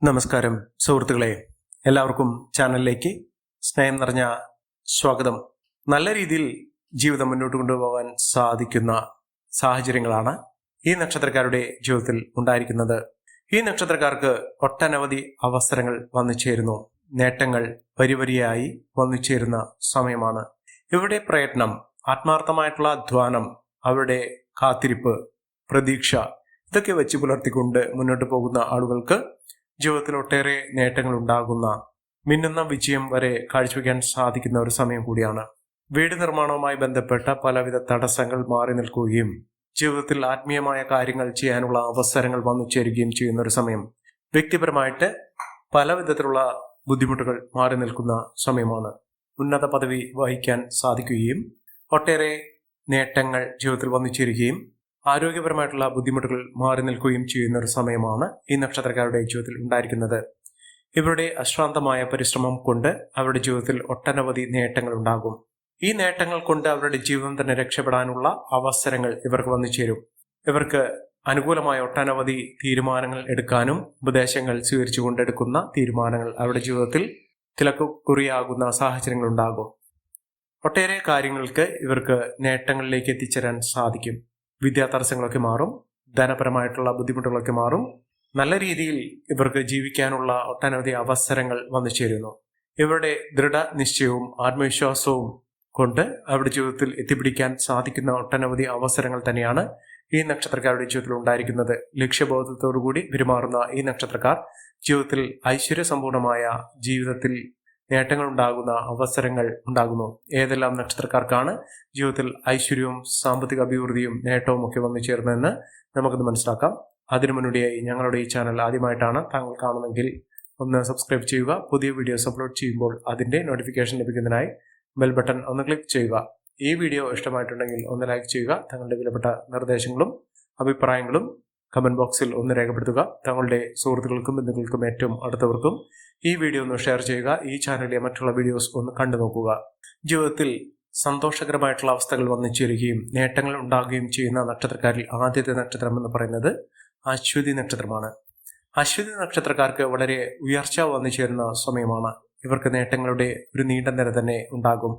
നമസ്കാരം സുഹൃത്തുക്കളെ, എല്ലാവർക്കും ചാനലിലേക്ക് സ്നേഹം നിറഞ്ഞ സ്വാഗതം. നല്ല രീതിയിൽ ജീവിതം മുന്നോട്ട് കൊണ്ടുപോകാൻ സാധിക്കുന്ന സാഹചര്യങ്ങളാണ് ഈ നക്ഷത്രക്കാരുടെ ജീവിതത്തിൽ ഉണ്ടായിരിക്കുന്നത്. ഈ നക്ഷത്രക്കാർക്ക് ഒട്ടനവധി അവസരങ്ങൾ വന്നു ചേരുന്നു. നേട്ടങ്ങൾ വരിവരിയായി വന്നു ചേരുന്ന സമയമാണ്. ഇവരുടെ പ്രയത്നം, ആത്മാർത്ഥമായിട്ടുള്ള അധ്വാനം, അവരുടെ കാത്തിരിപ്പ്, പ്രതീക്ഷ ഇതൊക്കെ വെച്ച് പുലർത്തിക്കൊണ്ട് മുന്നോട്ട് പോകുന്ന ആളുകൾക്ക് ജീവിതത്തിൽ ഒട്ടേറെ നേട്ടങ്ങൾ ഉണ്ടാകുന്ന, മിന്നുന്ന വിജയം വരെ കാഴ്ചവെക്കാൻ സാധിക്കുന്ന ഒരു സമയം കൂടിയാണ്. വീട് നിർമ്മാണവുമായി ബന്ധപ്പെട്ട പലവിധ തടസ്സങ്ങൾ മാറി നിൽക്കുകയും ജീവിതത്തിൽ ആത്മീയമായ കാര്യങ്ങൾ ചെയ്യാനുള്ള അവസരങ്ങൾ വന്നു ചേരുകയും ചെയ്യുന്ന ഒരു സമയം. വ്യക്തിപരമായിട്ട് പല വിധത്തിലുള്ള ബുദ്ധിമുട്ടുകൾ മാറി നിൽക്കുന്ന സമയമാണ്. ഉന്നത പദവി വഹിക്കാൻ സാധിക്കുകയും ഒട്ടേറെ നേട്ടങ്ങൾ ജീവിതത്തിൽ വന്നു ചേരുകയും ആരോഗ്യപരമായിട്ടുള്ള ബുദ്ധിമുട്ടുകൾ മാറി നിൽക്കുകയും ചെയ്യുന്ന ഒരു സമയമാണ് ഈ നക്ഷത്രക്കാരുടെ ജീവിതത്തിൽ ഉണ്ടായിരിക്കുന്നത്. ഇവരുടെ അശ്രാന്തമായ പരിശ്രമം കൊണ്ട് അവരുടെ ജീവിതത്തിൽ ഒട്ടനവധി നേട്ടങ്ങൾ ഉണ്ടാകും. ഈ നേട്ടങ്ങൾ കൊണ്ട് അവരുടെ ജീവിതം തന്നെ രക്ഷപ്പെടാനുള്ള അവസരങ്ങൾ ഇവർക്ക് വന്നു ചേരും. ഇവർക്ക് അനുകൂലമായ ഒട്ടനവധി തീരുമാനങ്ങൾ എടുക്കാനും ഉപദേശങ്ങൾ സ്വീകരിച്ചു കൊണ്ടെടുക്കുന്ന തീരുമാനങ്ങൾ അവരുടെ ജീവിതത്തിൽ തിലക്കുറിയാകുന്ന സാഹചര്യങ്ങൾ ഉണ്ടാകും. ഒട്ടേറെ കാര്യങ്ങൾക്ക് ഇവർക്ക് നേട്ടങ്ങളിലേക്ക് എത്തിച്ചേരാൻ സാധിക്കും. വിദ്യാതടസ്സങ്ങളൊക്കെ മാറും, ധനപരമായിട്ടുള്ള ബുദ്ധിമുട്ടുകളൊക്കെ മാറും. നല്ല രീതിയിൽ ഇവർക്ക് ജീവിക്കാനുള്ള ഒട്ടനവധി അവസരങ്ങൾ വന്നു ചേരുന്നു. ഇവരുടെ ദൃഢനിശ്ചയവും ആത്മവിശ്വാസവും കൊണ്ട് അവരുടെ ജീവിതത്തിൽ എത്തിപ്പിടിക്കാൻ സാധിക്കുന്ന ഒട്ടനവധി അവസരങ്ങൾ തന്നെയാണ് ഈ നക്ഷത്രക്കാരുടെ ജീവിതത്തിൽ ഉണ്ടായിരിക്കുന്നത്. ലക്ഷ്യബോധത്തോടുകൂടി പെരുമാറുന്ന ഈ നക്ഷത്രക്കാർ ജീവിതത്തിൽ ഐശ്വര്യസമ്പൂർണമായ ജീവിതത്തിൽ നേട്ടങ്ങൾ ഉണ്ടാകുന്ന അവസരങ്ങൾ ഉണ്ടാകുന്നു. ഏതെല്ലാം നക്ഷത്രക്കാർക്കാണ് ജീവിതത്തിൽ ഐശ്വര്യവും സാമ്പത്തിക അഭിവൃദ്ധിയും നേട്ടവും ഒക്കെ വന്നു ചേർന്നതെന്ന് നമുക്കൊന്ന് മനസ്സിലാക്കാം. അതിനു മുന്നോടിയായി ഞങ്ങളുടെ ഈ ചാനൽ ആദ്യമായിട്ടാണ് താങ്കൾ കാണുമെങ്കിൽ ഒന്ന് സബ്സ്ക്രൈബ് ചെയ്യുക. പുതിയ വീഡിയോസ് അപ്ലോഡ് ചെയ്യുമ്പോൾ അതിന്റെ നോട്ടിഫിക്കേഷൻ ലഭിക്കുന്നതിനായി ബെൽ ബട്ടൺ ഒന്ന് ക്ലിക്ക് ചെയ്യുക. ഈ വീഡിയോ ഇഷ്ടമായിട്ടുണ്ടെങ്കിൽ ഒന്ന് ലൈക്ക് ചെയ്യുക. തങ്ങളുടെ വിലപ്പെട്ട നിർദ്ദേശങ്ങളും അഭിപ്രായങ്ങളും കമന്റ് ബോക്സിൽ ഒന്ന് രേഖപ്പെടുത്തുക. തങ്ങളുടെ സുഹൃത്തുക്കൾക്കും ബന്ധുക്കൾക്കും ഏറ്റവും അടുത്തവർക്കും ഈ വീഡിയോ ഒന്ന് ഷെയർ ചെയ്യുക. ഈ ചാനലിലെ മറ്റുള്ള വീഡിയോസ് ഒന്ന് കണ്ടു നോക്കുക. ജീവിതത്തിൽ സന്തോഷകരമായിട്ടുള്ള അവസ്ഥകൾ വന്നു ചേരുകയും നേട്ടങ്ങൾ ഉണ്ടാകുകയും ചെയ്യുന്ന നക്ഷത്രക്കാരിൽ ആദ്യത്തെ നക്ഷത്രം എന്ന് പറയുന്നത് അശ്വതി നക്ഷത്രമാണ്. അശ്വതി നക്ഷത്രക്കാർക്ക് വളരെ ഉയർച്ച വന്നു ചേരുന്ന സമയമാണ്. ഇവർക്ക് നേട്ടങ്ങളുടെ ഒരു നീണ്ട നിര തന്നെ ഉണ്ടാകും.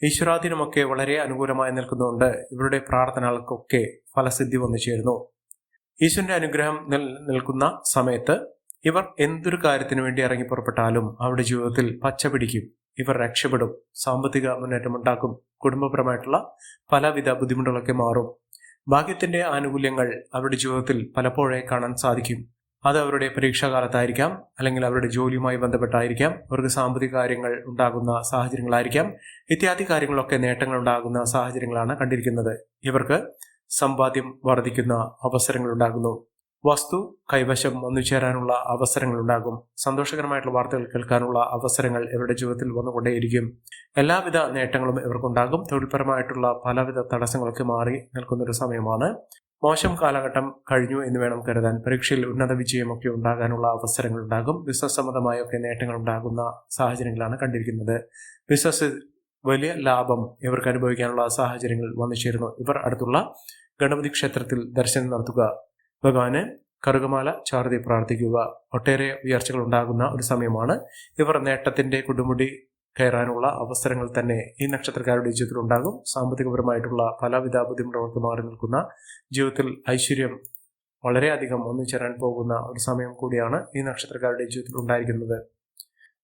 ഈശ്വരാധീനമൊക്കെ വളരെ അനുകൂലമായി നിൽക്കുന്നുണ്ട്. ഇവരുടെ പ്രാർത്ഥനകൾക്കൊക്കെ ഫലസിദ്ധി വന്നു ചേരുന്നു. ഈശ്വരന്റെ അനുഗ്രഹം നിൽക്കുന്ന സമയത്ത് ഇവർ എന്തൊരു കാര്യത്തിന് വേണ്ടി ഇറങ്ങി പുറപ്പെട്ടാലും അവരുടെ ജീവിതത്തിൽ പച്ച പിടിക്കും. ഇവർ രക്ഷപ്പെടും, സാമ്പത്തിക മുന്നേറ്റം ഉണ്ടാക്കും, കുടുംബപരമായിട്ടുള്ള പലവിധ ബുദ്ധിമുട്ടുകളൊക്കെ മാറും. ഭാഗ്യത്തിന്റെ ആനുകൂല്യങ്ങൾ അവരുടെ ജീവിതത്തിൽ പലപ്പോഴേ കാണാൻ സാധിക്കും. അത് അവരുടെ പരീക്ഷാകാലത്തായിരിക്കാം, അല്ലെങ്കിൽ അവരുടെ ജോലിയുമായി ബന്ധപ്പെട്ടായിരിക്കാം, അവർക്ക് സാമ്പത്തിക കാര്യങ്ങൾ ഉണ്ടാകുന്ന സാഹചര്യങ്ങളായിരിക്കാം. ഇത്യാദി കാര്യങ്ങളൊക്കെ നേട്ടങ്ങൾ ഉണ്ടാകുന്ന സാഹചര്യങ്ങളാണ് കണ്ടിരിക്കുന്നത്. ഇവർക്ക് സമ്പാദ്യം വർദ്ധിക്കുന്ന അവസരങ്ങൾ ഉണ്ടാകുന്നു. വസ്തു കൈവശം വന്നു ചേരാനുള്ള അവസരങ്ങൾ ഉണ്ടാകും. സന്തോഷകരമായിട്ടുള്ള വാർത്തകൾ കേൾക്കാനുള്ള അവസരങ്ങൾ ഇവരുടെ ജീവിതത്തിൽ വന്നുകൊണ്ടേയിരിക്കും. എല്ലാവിധ നേട്ടങ്ങളും ഇവർക്കുണ്ടാകും. തൊഴിൽപരമായിട്ടുള്ള പലവിധ തടസ്സങ്ങളൊക്കെ മാറി നിൽക്കുന്ന ഒരു സമയമാണ്. മോശം കാലഘട്ടം കഴിഞ്ഞു എന്ന് വേണം കരുതാൻ. പരീക്ഷയിൽ ഉന്നത വിജയമൊക്കെ ഉണ്ടാകാനുള്ള അവസരങ്ങൾ ഉണ്ടാകും. ബിസിനസ് സംബന്ധമായൊക്കെ നേട്ടങ്ങൾ ഉണ്ടാകുന്ന സാഹചര്യങ്ങളാണ് കണ്ടിരിക്കുന്നത്. ബിസിനസ് വലിയ ലാഭം ഇവർക്ക് അനുഭവിക്കാനുള്ള സാഹചര്യങ്ങൾ വന്നു ചേരുന്നു. ഇവർ അടുത്തുള്ള ഗണപതി ക്ഷേത്രത്തിൽ ദർശനം നടത്തുക, ഭഗവാന് കറുകമാല ചാർത്തി പ്രാർത്ഥിക്കുക. ഒട്ടേറെ ഉയർച്ചകൾ ഉണ്ടാകുന്ന ഒരു സമയമാണ്. ഇവർ നേട്ടത്തിന്റെ കൊടുമുടി കയറാനുള്ള അവസരങ്ങൾ തന്നെ ഈ നക്ഷത്രക്കാരുടെ ജീവിതത്തിൽ ഉണ്ടാകും. സാമ്പത്തികപരമായിട്ടുള്ള പലവിധ ബുദ്ധിമുട്ടുകൾക്ക് മാറി നിൽക്കുന്ന ജീവിതത്തിൽ ഐശ്വര്യം വളരെയധികം ഒന്നുചേരാൻ പോകുന്ന ഒരു സമയം കൂടിയാണ് ഈ നക്ഷത്രക്കാരുടെ ജീവിതത്തിൽ ഉണ്ടായിരിക്കുന്നത്.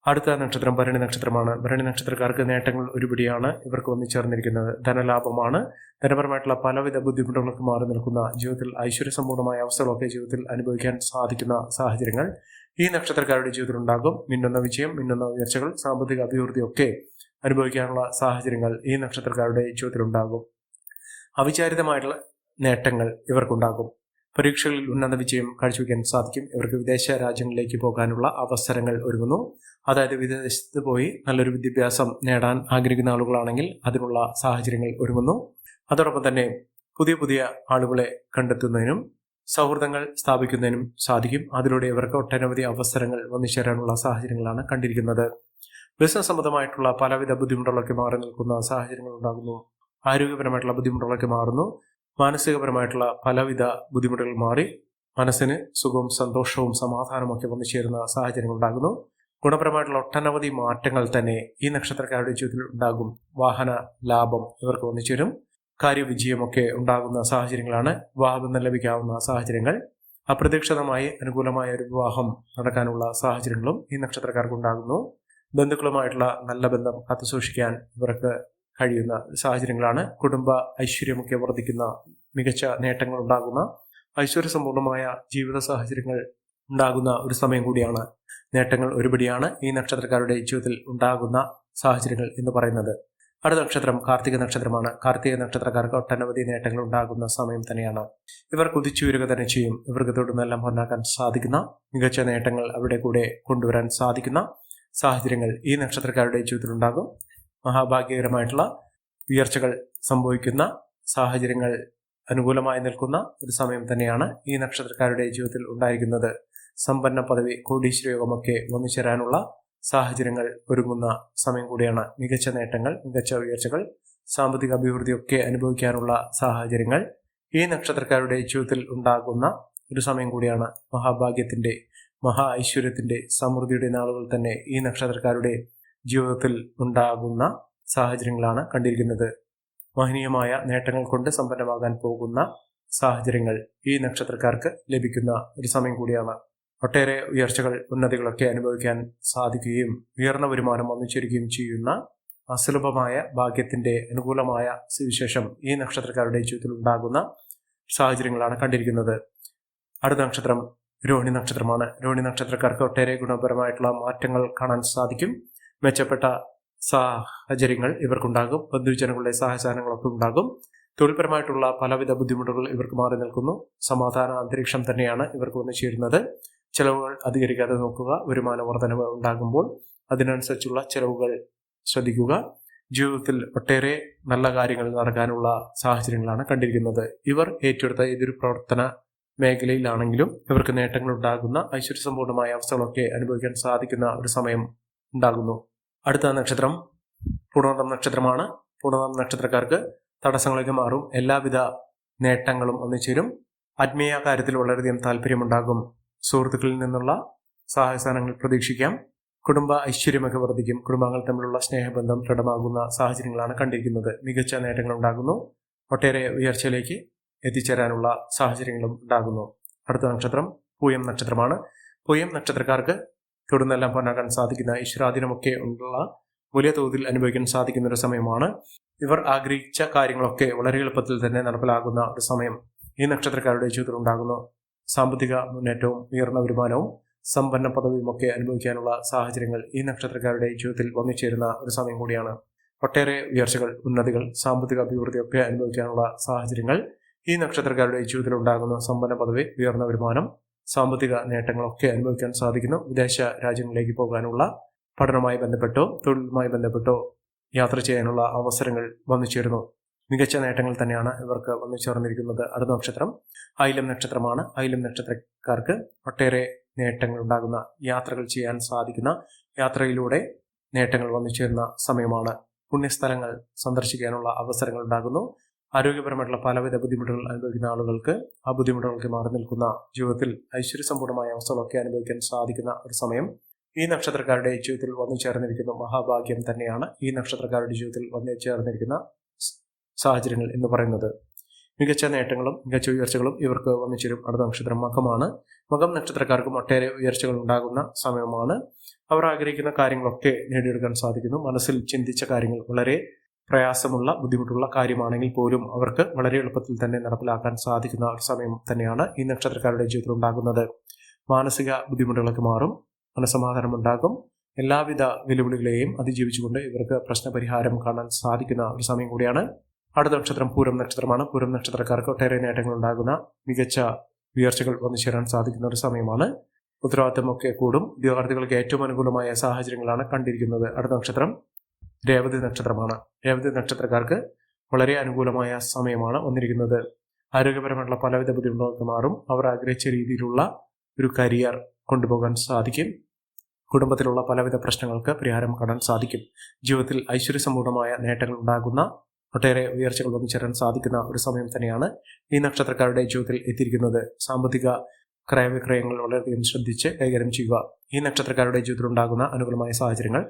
അടുത്ത നക്ഷത്രം ഭരണി നക്ഷത്രമാണ്. ഭരണി നക്ഷത്രക്കാർക്ക് നേട്ടങ്ങൾ ഒരുപിടിയാണ് ഇവർക്ക് വന്നു ചേർന്നിരിക്കുന്നത്. ധനലാഭമാണ്. ധനപരമായിട്ടുള്ള പലവിധ ബുദ്ധിമുട്ടുകൾക്ക് മാറി നിൽക്കുന്ന ജീവിതത്തിൽ ഐശ്വര്യസമ്പൂർണമായ അവസ്ഥകളൊക്കെ ജീവിതത്തിൽ അനുഭവിക്കാൻ സാധിക്കുന്ന സാഹചര്യങ്ങൾ ഈ നക്ഷത്രക്കാരുടെ ജീവിതത്തിൽ ഉണ്ടാകും. മിന്നുന്ന വിജയം, മിന്നുന്ന ഉയർച്ചകൾ, സാമ്പത്തിക അഭിവൃദ്ധിയൊക്കെ അനുഭവിക്കാനുള്ള സാഹചര്യങ്ങൾ ഈ നക്ഷത്രക്കാരുടെ ജീവിതത്തിൽ ഉണ്ടാകും. അവിചാരിതമായിട്ടുള്ള നേട്ടങ്ങൾ ഇവർക്കുണ്ടാകും. പരീക്ഷകളിൽ ഉന്നത വിജയം കാഴ്ചവെക്കാൻ സാധിക്കും. ഇവർക്ക് വിദേശ രാജ്യങ്ങളിലേക്ക് പോകാനുള്ള അവസരങ്ങൾ ഒരുങ്ങുന്നു. അതായത് വിദേശത്ത് പോയി നല്ലൊരു വിദ്യാഭ്യാസം നേടാൻ ആഗ്രഹിക്കുന്ന ആളുകളാണെങ്കിൽ അതിനുള്ള സാഹചര്യങ്ങൾ ഒരുങ്ങുന്നു. അതോടൊപ്പം തന്നെ പുതിയ പുതിയ ആളുകളെ കണ്ടെത്തുന്നതിനും സൗഹൃദങ്ങൾ സ്ഥാപിക്കുന്നതിനും സാധിക്കും. അതിലൂടെ ഇവർക്ക് ഒട്ടനവധി അവസരങ്ങൾ വന്നു ചേരാനുള്ള സാഹചര്യങ്ങളാണ് കണ്ടിരിക്കുന്നത്. ബിസിനസ് സംബന്ധമായിട്ടുള്ള പലവിധ ബുദ്ധിമുട്ടുകളൊക്കെ മാറി നിൽക്കുന്ന സാഹചര്യങ്ങൾ ഉണ്ടാകുന്നു. ആരോഗ്യപരമായിട്ടുള്ള ബുദ്ധിമുട്ടുകളൊക്കെ മാറുന്നു. മാനസികപരമായിട്ടുള്ള പലവിധ ബുദ്ധിമുട്ടുകൾ മാറി മനസ്സിന് സുഖവും സന്തോഷവും സമാധാനവും ഒക്കെ വന്നു ചേരുന്ന സാഹചര്യങ്ങൾ ഉണ്ടാകുന്നു. ഗുണപരമായിട്ടുള്ള ഒട്ടനവധി മാറ്റങ്ങൾ തന്നെ ഈ നക്ഷത്രക്കാരുടെ ജീവിതത്തിൽ ഉണ്ടാകും. വാഹന ലാഭം ഇവർക്ക് വന്നു ചേരും. കാര്യവിജയമൊക്കെ ഉണ്ടാകുന്ന സാഹചര്യങ്ങളാണ്. വിവാഹബന്ധം ലഭിക്കാവുന്ന സാഹചര്യങ്ങൾ, അപ്രതീക്ഷിതമായി അനുകൂലമായ ഒരു വിവാഹം നടക്കാനുള്ള സാഹചര്യങ്ങളും ഈ നക്ഷത്രക്കാർക്ക് ഉണ്ടാകുന്നു. ബന്ധുക്കളുമായിട്ടുള്ള നല്ല ബന്ധം കാത്തുസൂക്ഷിക്കാൻ ഇവർക്ക് കഴിയുന്ന സാഹചര്യങ്ങളാണ്. കുടുംബ ഐശ്വര്യമൊക്കെ വർദ്ധിക്കുന്ന മികച്ച നേട്ടങ്ങൾ ഉണ്ടാകുന്ന ഐശ്വര്യസമ്പൂർണമായ ജീവിത സാഹചര്യങ്ങൾ ഉണ്ടാകുന്ന ഒരു സമയം കൂടിയാണ്. നേട്ടങ്ങൾ ഒരുപടിയാണ് ഈ നക്ഷത്രക്കാരുടെ ജീവിതത്തിൽ ഉണ്ടാകുന്ന സാഹചര്യങ്ങൾ എന്ന് പറയുന്നത്. അടുത്ത നക്ഷത്രം കാർത്തിക നക്ഷത്രമാണ്. കാർത്തിക നക്ഷത്രക്കാർക്ക് ഒട്ടനവധി നേട്ടങ്ങൾ ഉണ്ടാകുന്ന സമയം തന്നെയാണ്. ഇവർ കുതിച്ചുയരുക തന്നെ ചെയ്യും. ഇവർക്ക് തൊടുന്നെല്ലാം ഉണ്ടാക്കാൻ സാധിക്കുന്ന മികച്ച നേട്ടങ്ങൾ അവിടെ കൂടെ കൊണ്ടുവരാൻ സാധിക്കുന്ന സാഹചര്യങ്ങൾ ഈ നക്ഷത്രക്കാരുടെ ജീവിതത്തിൽ ഉണ്ടാകും. മഹാഭാഗ്യകരമായിട്ടുള്ള ഉയർച്ചകൾ സംഭവിക്കുന്ന സാഹചര്യങ്ങൾ അനുകൂലമായി നിൽക്കുന്ന ഒരു സമയം തന്നെയാണ് ഈ നക്ഷത്രക്കാരുടെ ജീവിതത്തിൽ ഉണ്ടായിരിക്കുന്നത്. സമ്പന്ന പദവി, കോടീശ്വരയോഗമൊക്കെ വന്നു ചേരാനുള്ള സാഹചര്യങ്ങൾ ഒരുങ്ങുന്ന സമയം കൂടിയാണ്. മികച്ച നേട്ടങ്ങൾ, മികച്ച ഉയർച്ചകൾ, സാമ്പത്തിക അഭിവൃദ്ധിയൊക്കെ അനുഭവിക്കാനുള്ള സാഹചര്യങ്ങൾ ഈ നക്ഷത്രക്കാരുടെ ജീവിതത്തിൽ ഉണ്ടാകുന്ന ഒരു സമയം കൂടിയാണ്. മഹാഭാഗ്യത്തിന്റെ, മഹാ ഐശ്വര്യത്തിന്റെ, സമൃദ്ധിയുടെ നാളുകൾ തന്നെ ഈ നക്ഷത്രക്കാരുടെ ജീവിതത്തിൽ ഉണ്ടാകുന്ന സാഹചര്യങ്ങളാണ് കണ്ടിരിക്കുന്നത്. മഹനീയമായ നേട്ടങ്ങൾ കൊണ്ട് സമ്പന്നമാകാൻ പോകുന്ന സാഹചര്യങ്ങൾ ഈ നക്ഷത്രക്കാർക്ക് ലഭിക്കുന്ന ഒരു സമയം കൂടിയാണ്. ഒട്ടേറെ ഉയർച്ചകൾ, ഉന്നതികളൊക്കെ അനുഭവിക്കാൻ സാധിക്കുകയും ഉയർന്ന വരുമാനം വന്നുചേരുകയും ചെയ്യുന്ന അസുലഭമായ ഭാഗ്യത്തിന്റെ അനുകൂലമായ സുവിശേഷം ഈ നക്ഷത്രക്കാരുടെ ജീവിതത്തിൽ ഉണ്ടാകുന്ന സാഹചര്യങ്ങളാണ് കണ്ടിരിക്കുന്നത്. അടുത്ത നക്ഷത്രം രോഹിണി നക്ഷത്രമാണ്. രോഹിണി നക്ഷത്രക്കാർക്ക് ഒട്ടേറെ ഗുണപരമായിട്ടുള്ള മാറ്റങ്ങൾ കാണാൻ സാധിക്കും. മെച്ചപ്പെട്ട സാഹചര്യങ്ങൾ ഇവർക്കുണ്ടാകും. ബന്ധുജനങ്ങളുടെ സഹായസഹനങ്ങളൊക്കെ ഉണ്ടാകും. തൊഴിൽപരമായിട്ടുള്ള പലവിധ ബുദ്ധിമുട്ടുകൾ ഇവർക്ക് മാറി നിൽക്കുന്നു. സമാധാന അന്തരീക്ഷം തന്നെയാണ് ഇവർക്ക് വന്നു ചേരുന്നത്. ചെലവുകൾ അധികരിക്കാതെ നോക്കുക. വരുമാന വർധനവ് ഉണ്ടാകുമ്പോൾ അതിനനുസരിച്ചുള്ള ചെലവുകൾ ശ്രദ്ധിക്കുക. ജീവിതത്തിൽ ഒട്ടേറെ നല്ല കാര്യങ്ങൾ നടക്കാനുള്ള സാഹചര്യങ്ങളാണ് കണ്ടിരിക്കുന്നത്. ഇവർ ഏറ്റെടുത്ത ഏതൊരു പ്രവർത്തന മേഖലയിലാണെങ്കിലും ഇവർക്ക് നേട്ടങ്ങൾ ഉണ്ടാകുന്ന ഐശ്വര്യസമ്പൂർണമായ അവസ്ഥകളൊക്കെ അനുഭവിക്കാൻ സാധിക്കുന്ന ഒരു സമയം ഉണ്ടാകുന്നു. അടുത്ത നക്ഷത്രം പൂർണ്ണതം നക്ഷത്രമാണ്. പൂർണ്ണതം നക്ഷത്രക്കാർക്ക് തടസ്സങ്ങളൊക്കെ മാറും. എല്ലാവിധ നേട്ടങ്ങളും ഒന്നിച്ചേരും. ആത്മീയ കാര്യത്തിൽ വളരെയധികം താല്പര്യമുണ്ടാകും. സുഹൃത്തുക്കളിൽ നിന്നുള്ള സഹായസഹനങ്ങൾ പ്രതീക്ഷിക്കാം. കുടുംബ ഐശ്വര്യമൊക്കെ വർദ്ധിക്കും. കുടുംബാംഗങ്ങൾ തമ്മിലുള്ള സ്നേഹബന്ധം ദൃഢമാകുന്ന സാഹചര്യങ്ങളാണ് കണ്ടിരിക്കുന്നത്. മികച്ച നേട്ടങ്ങൾ ഉണ്ടാകുന്നു. ഒട്ടേറെ ഉയർച്ചയിലേക്ക് എത്തിച്ചേരാനുള്ള സാഹചര്യങ്ങളും ഉണ്ടാകുന്നു. അടുത്ത നക്ഷത്രം പൂയം നക്ഷത്രമാണ്. പൂയം നക്ഷത്രക്കാർക്ക് തുടർന്നെല്ലാം പൊന്നാക്കാൻ സാധിക്കുന്ന ഈശ്വരാധീനമൊക്കെ ഉള്ള വലിയ തോതിൽ അനുഭവിക്കാൻ സാധിക്കുന്ന ഒരു സമയമാണ്. ഇവർ ആഗ്രഹിച്ച കാര്യങ്ങളൊക്കെ വളരെ എളുപ്പത്തിൽ തന്നെ നടപ്പിലാകുന്ന ഒരു സമയം ഈ നക്ഷത്രക്കാരുടെ ജീവിതത്തിൽ ഉണ്ടാകുന്നു. സാമ്പത്തിക മുന്നേറ്റവും ഉയർന്ന വരുമാനവും സമ്പന്ന പദവിയും ഒക്കെ അനുഭവിക്കാനുള്ള സാഹചര്യങ്ങൾ ഈ നക്ഷത്രക്കാരുടെ ജീവിതത്തിൽ വന്നു ചേരുന്ന ഒരു സമയം കൂടിയാണ്. ഒട്ടേറെ ഉയർച്ചകൾ, ഉന്നതികൾ, സാമ്പത്തിക അഭിവൃദ്ധിയൊക്കെ അനുഭവിക്കാനുള്ള സാഹചര്യങ്ങൾ ഈ നക്ഷത്രക്കാരുടെ ജീവിതത്തിൽ ഉണ്ടാകുന്നു. സമ്പന്ന പദവി, ഉയർന്ന വരുമാനം, സാമ്പത്തിക നേട്ടങ്ങളൊക്കെ അനുഭവിക്കാൻ സാധിക്കുന്നു. വിദേശ രാജ്യങ്ങളിലേക്ക് പോകാനുള്ള പഠനവുമായി ബന്ധപ്പെട്ടോ തൊഴിലുമായി ബന്ധപ്പെട്ടോ യാത്ര ചെയ്യാനുള്ള അവസരങ്ങൾ വന്നു ചേരുന്നു. മികച്ച നേട്ടങ്ങൾ തന്നെയാണ് ഇവർക്ക് വന്നു ചേർന്നിരിക്കുന്നത്. അടുത്ത നക്ഷത്രം ആയില്യം നക്ഷത്രമാണ്. ആയില്യം നക്ഷത്രക്കാർക്ക് ഒട്ടേറെ നേട്ടങ്ങൾ ഉണ്ടാകുന്ന, യാത്രകൾ ചെയ്യാൻ സാധിക്കുന്ന, യാത്രയിലൂടെ നേട്ടങ്ങൾ വന്നു ചേരുന്ന സമയമാണ്. പുണ്യസ്ഥലങ്ങൾ സന്ദർശിക്കാനുള്ള അവസരങ്ങൾ ഉണ്ടാകുന്നു. ആരോഗ്യപരമായിട്ടുള്ള പലവിധ ബുദ്ധിമുട്ടുകൾ അനുഭവിക്കുന്ന ആളുകൾക്ക് ആ ബുദ്ധിമുട്ടുകൾക്ക് മാറി നിൽക്കുന്ന, ജീവിതത്തിൽ ഐശ്വര്യസമ്പൂർണമായ അവസ്ഥകളൊക്കെ അനുഭവിക്കാൻ സാധിക്കുന്ന ഒരു സമയം ഈ നക്ഷത്രക്കാരുടെ ജീവിതത്തിൽ വന്നു ചേർന്നിരിക്കുന്ന മഹാഭാഗ്യം തന്നെയാണ് ഈ നക്ഷത്രക്കാരുടെ ജീവിതത്തിൽ വന്നു ചേർന്നിരിക്കുന്ന സാഹചര്യങ്ങൾ എന്ന് പറയുന്നത്. മികച്ച നേട്ടങ്ങളും മികച്ച ഉയർച്ചകളും ഇവർക്ക് വന്നു ചേരും. അടുത്ത നക്ഷത്രം മകമാണ്. മകം നക്ഷത്രക്കാർക്കും ഒട്ടേറെ ഉയർച്ചകൾ ഉണ്ടാകുന്ന സമയമാണ്. അവർ ആഗ്രഹിക്കുന്ന കാര്യങ്ങളൊക്കെ നേടിയെടുക്കാൻ സാധിക്കുന്നു. മനസ്സിൽ ചിന്തിച്ച കാര്യങ്ങൾ വളരെ പ്രയാസമുള്ള, ബുദ്ധിമുട്ടുള്ള കാര്യമാണെങ്കിൽ പോലും അവർക്ക് വളരെ എളുപ്പത്തിൽ തന്നെ നടപ്പിലാക്കാൻ സാധിക്കുന്ന ഒരു സമയം തന്നെയാണ് ഈ നക്ഷത്രക്കാരുടെ ജീവിതത്തിൽ ഉണ്ടാകുന്നത്. മാനസിക ബുദ്ധിമുട്ടുകളൊക്കെ മാറും. മനസ്സമാധാനം ഉണ്ടാകും. എല്ലാവിധ വെല്ലുവിളികളെയും അതിജീവിച്ചുകൊണ്ട് ഇവർക്ക് പ്രശ്നപരിഹാരം കാണാൻ സാധിക്കുന്ന ഒരു സമയം കൂടിയാണ്. അടുത്ത നക്ഷത്രം പൂരം നക്ഷത്രമാണ്. പൂരം നക്ഷത്രക്കാർക്ക് ഒട്ടേറെ നേട്ടങ്ങൾ ഉണ്ടാകുന്ന, മികച്ച ഉയർച്ചകൾ വന്നു ചേരാൻ സാധിക്കുന്ന ഒരു സമയമാണ്. ഉത്തരവാദിത്തമൊക്കെ കൂടും. ഉദ്യോഗാർത്ഥികൾക്ക് ഏറ്റവും അനുകൂലമായ സാഹചര്യങ്ങളാണ് കണ്ടിരിക്കുന്നത്. അടുത്ത നക്ഷത്രം രേവതി നക്ഷത്രമാണ്. രേവതി നക്ഷത്രക്കാർക്ക് വളരെ അനുകൂലമായ സമയമാണ് വന്നിരിക്കുന്നത്. ആരോഗ്യപരമായിട്ടുള്ള പലവിധ ബുദ്ധിമുട്ടുകൾക്ക് മാറും. അവർ ആഗ്രഹിച്ച രീതിയിലുള്ള ഒരു കരിയർ കൊണ്ടുപോകാൻ സാധിക്കും. കുടുംബത്തിലുള്ള പലവിധ പ്രശ്നങ്ങൾക്ക് പരിഹാരം കാണാൻ സാധിക്കും. ജീവിതത്തിൽ ഐശ്വര്യസമ്പൂർണമായ നേട്ടങ്ങൾ ഉണ്ടാകുന്ന, ഒട്ടേറെ ഉയർച്ചകൾ വന്നു ചേരാൻ സാധിക്കുന്ന ഒരു സമയം തന്നെയാണ് ഈ നക്ഷത്രക്കാരുടെ ജീവിതത്തിൽ എത്തിയിരിക്കുന്നത്. സാമ്പത്തിക ക്രയവിക്രയങ്ങൾ വളരെയധികം ശ്രദ്ധിച്ച് കൈകാര്യം ചെയ്യുക. ഈ നക്ഷത്രക്കാരുടെ ജീവിതത്തിൽ ഉണ്ടാകുന്ന അനുകൂലമായ സാഹചര്യങ്ങൾ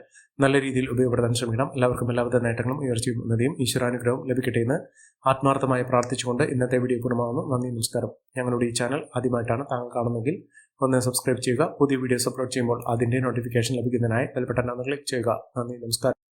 നല്ല രീതിയിൽ ഉപയോഗപ്പെടുത്താൻ ശ്രമിക്കണം. എല്ലാവർക്കും എല്ലാവിധ നേട്ടങ്ങളും ഉയർച്ചയും ഉന്നതിയും ഈശ്വരാനുഗ്രഹവും ലഭിക്കട്ടെ എന്ന് ആത്മാർത്ഥമായി പ്രാർത്ഥിച്ചുകൊണ്ട് ഇന്നത്തെ വീഡിയോ പൂർണ്ണമാകുന്നു. നന്ദി, നമസ്കാരം. ഞങ്ങളുടെ ഈ ചാനൽ ആദ്യമായിട്ടാണ് താങ്കൾ കാണുന്നതെങ്കിൽ ഒന്ന് സബ്സ്ക്രൈബ് ചെയ്യുക. പുതിയ വീഡിയോസ് അപ്ലോഡ് ചെയ്യുമ്പോൾ അതിൻ്റെ നോട്ടിഫിക്കേഷൻ ലഭിക്കുന്നതിനായി ബെൽ ബട്ടൺ ഒന്ന് ക്ലിക്ക് ചെയ്യുക. നന്ദി, നമസ്കാരം.